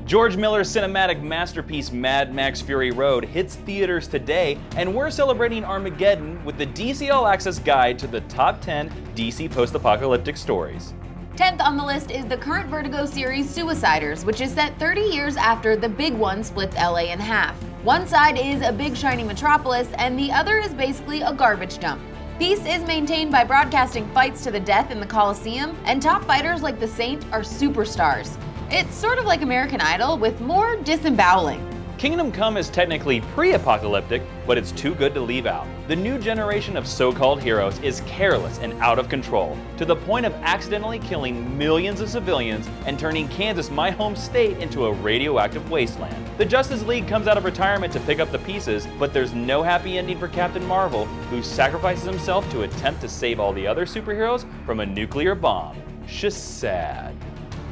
George Miller's cinematic masterpiece Mad Max Fury Road hits theaters today, and we're celebrating Armageddon with the DC All Access Guide to the Top 10 DC Post-Apocalyptic Stories. 10th on the list is the current Vertigo series Suiciders, which is set 30 years after the big one splits LA in half. One side is a big shiny metropolis, and the other is basically a garbage dump. Peace is maintained by broadcasting fights to the death in the Coliseum, and top fighters like the Saint are superstars. It's sort of like American Idol with more disemboweling. Kingdom Come is technically pre-apocalyptic, but it's too good to leave out. The new generation of so-called heroes is careless and out of control, to the point of accidentally killing millions of civilians and turning Kansas, my home state, into a radioactive wasteland. The Justice League comes out of retirement to pick up the pieces, but there's no happy ending for Captain Marvel, who sacrifices himself to attempt to save all the other superheroes from a nuclear bomb. Just sad.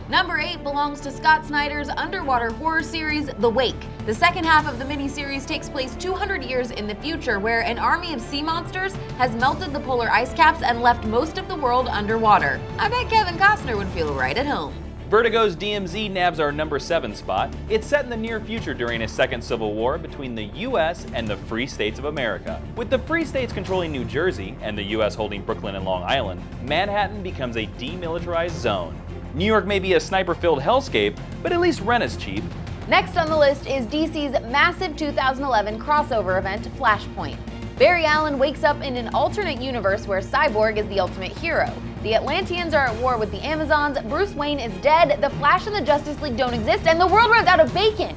Number 8 belongs to Scott Snyder's underwater horror series, The Wake. The second half of the miniseries takes place 200 years in the future, where an army of sea monsters has melted the polar ice caps and left most of the world underwater. I bet Kevin Costner would feel right at home. Vertigo's DMZ nabs our number 7 spot. It's set in the near future during a second civil war between the US and the Free States of America. With the Free States controlling New Jersey and the US holding Brooklyn and Long Island, Manhattan becomes a demilitarized zone. New York may be a sniper-filled hellscape, but at least rent is cheap. Next on the list is DC's massive 2011 crossover event, Flashpoint. Barry Allen wakes up in an alternate universe where Cyborg is the ultimate hero. The Atlanteans are at war with the Amazons, Bruce Wayne is dead, the Flash and the Justice League don't exist, and the world runs out of bacon!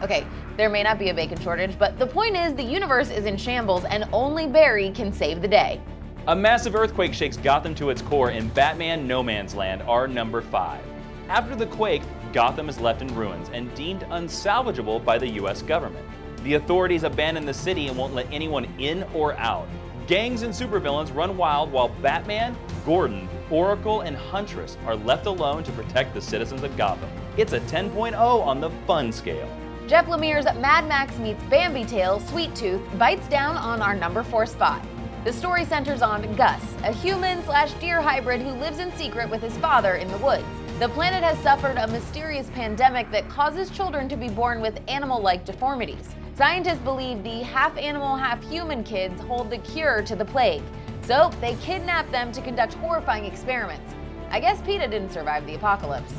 Okay, there may not be a bacon shortage, but the point is the universe is in shambles and only Barry can save the day. A massive earthquake shakes Gotham to its core in Batman No Man's Land, our number 5. After the quake, Gotham is left in ruins and deemed unsalvageable by the US government. The authorities abandon the city and won't let anyone in or out. Gangs and supervillains run wild while Batman, Gordon, Oracle, and Huntress are left alone to protect the citizens of Gotham. It's a 10.0 on the fun scale. Jeff Lemire's Mad Max meets Bambi Tale, Sweet Tooth bites down on our number 4 spot. The story centers on Gus, a human/deer hybrid who lives in secret with his father in the woods. The planet has suffered a mysterious pandemic that causes children to be born with animal-like deformities. Scientists believe the half-animal, half-human kids hold the cure to the plague, so they kidnap them to conduct horrifying experiments. I guess PETA didn't survive the apocalypse.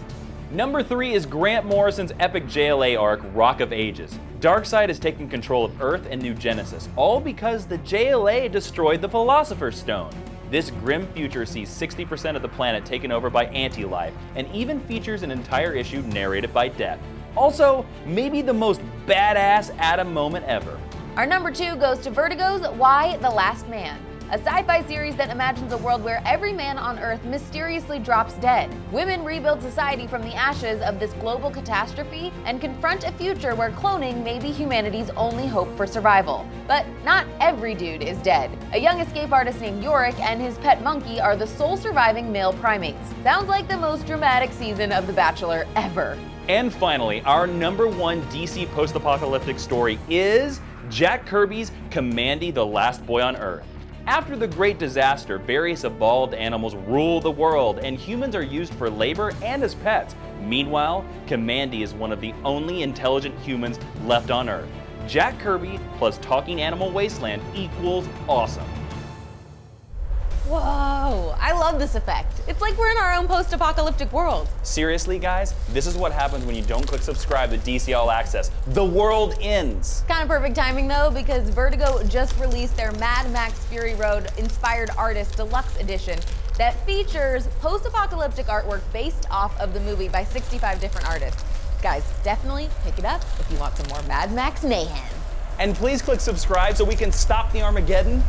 Number 3 is Grant Morrison's epic JLA arc, Rock of Ages. Darkseid is taking control of Earth and New Genesis, all because the JLA destroyed the Philosopher's Stone. This grim future sees 60% of the planet taken over by anti-life, and even features an entire issue narrated by Death. Also, maybe the most badass Atom moment ever. Our number 2 goes to Vertigo's Why the Last Man, a sci-fi series that imagines a world where every man on Earth mysteriously drops dead. Women rebuild society from the ashes of this global catastrophe and confront a future where cloning may be humanity's only hope for survival. But not every dude is dead. A young escape artist named Yorick and his pet monkey are the sole surviving male primates. Sounds like the most dramatic season of The Bachelor ever. And finally, our number 1 DC post-apocalyptic story is Jack Kirby's Kamandi, the Last Boy on Earth. After the Great Disaster, various evolved animals rule the world, and humans are used for labor and as pets. Meanwhile, Kamandi is one of the only intelligent humans left on Earth. Jack Kirby plus Talking Animal Wasteland equals awesome. Whoa, I love this effect. It's like we're in our own post-apocalyptic world. Seriously, guys, this is what happens when you don't click subscribe to DC All Access. The world ends. Kind of perfect timing though, because Vertigo just released their Mad Max Fury Road Inspired Artist Deluxe Edition that features post-apocalyptic artwork based off of the movie by 65 different artists. Guys, definitely pick it up if you want some more Mad Max mayhem. And please click subscribe so we can stop the Armageddon.